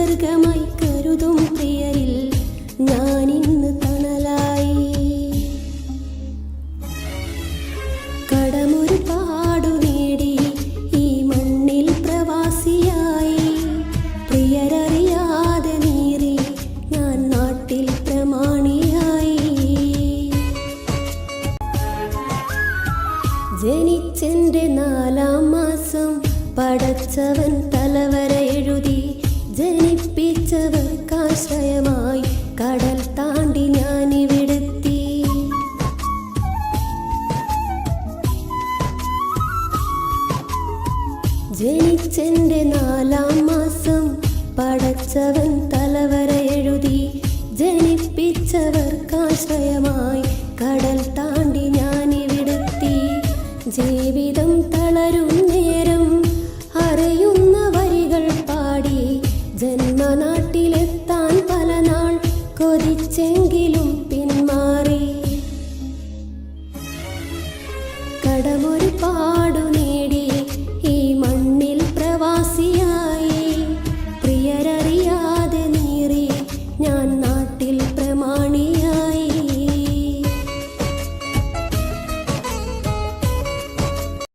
സ്വർഗമായി കരുതും പ്രിയരിൽ ഞാനിന്ന് തണലായി. കടമൊരുപാടു നേടി ഈ മണ്ണിൽ പ്രവാസിയായി. പ്രിയരറിയാതെ നീറി ഞാൻ നാട്ടിൽ പ്രമാണിയായി. ജനിച്ചെന്റെ 4-ാം മാസം പടച്ചവൻ തലവര എഴുതി. ജനിപ്പിച്ചവർക്കാശ്രയമായി കടൽ താണ്ടി ഞാനിവിടെത്തി. ജനിച്ചെന്റെ 4-ാം മാസം പടച്ചവൻ തലവര എഴുതി. ജനിപ്പിച്ചവർക്കാശ്രയമായി കടൽ താണ്ടി ഞാനിവിടെത്തി. ജീവി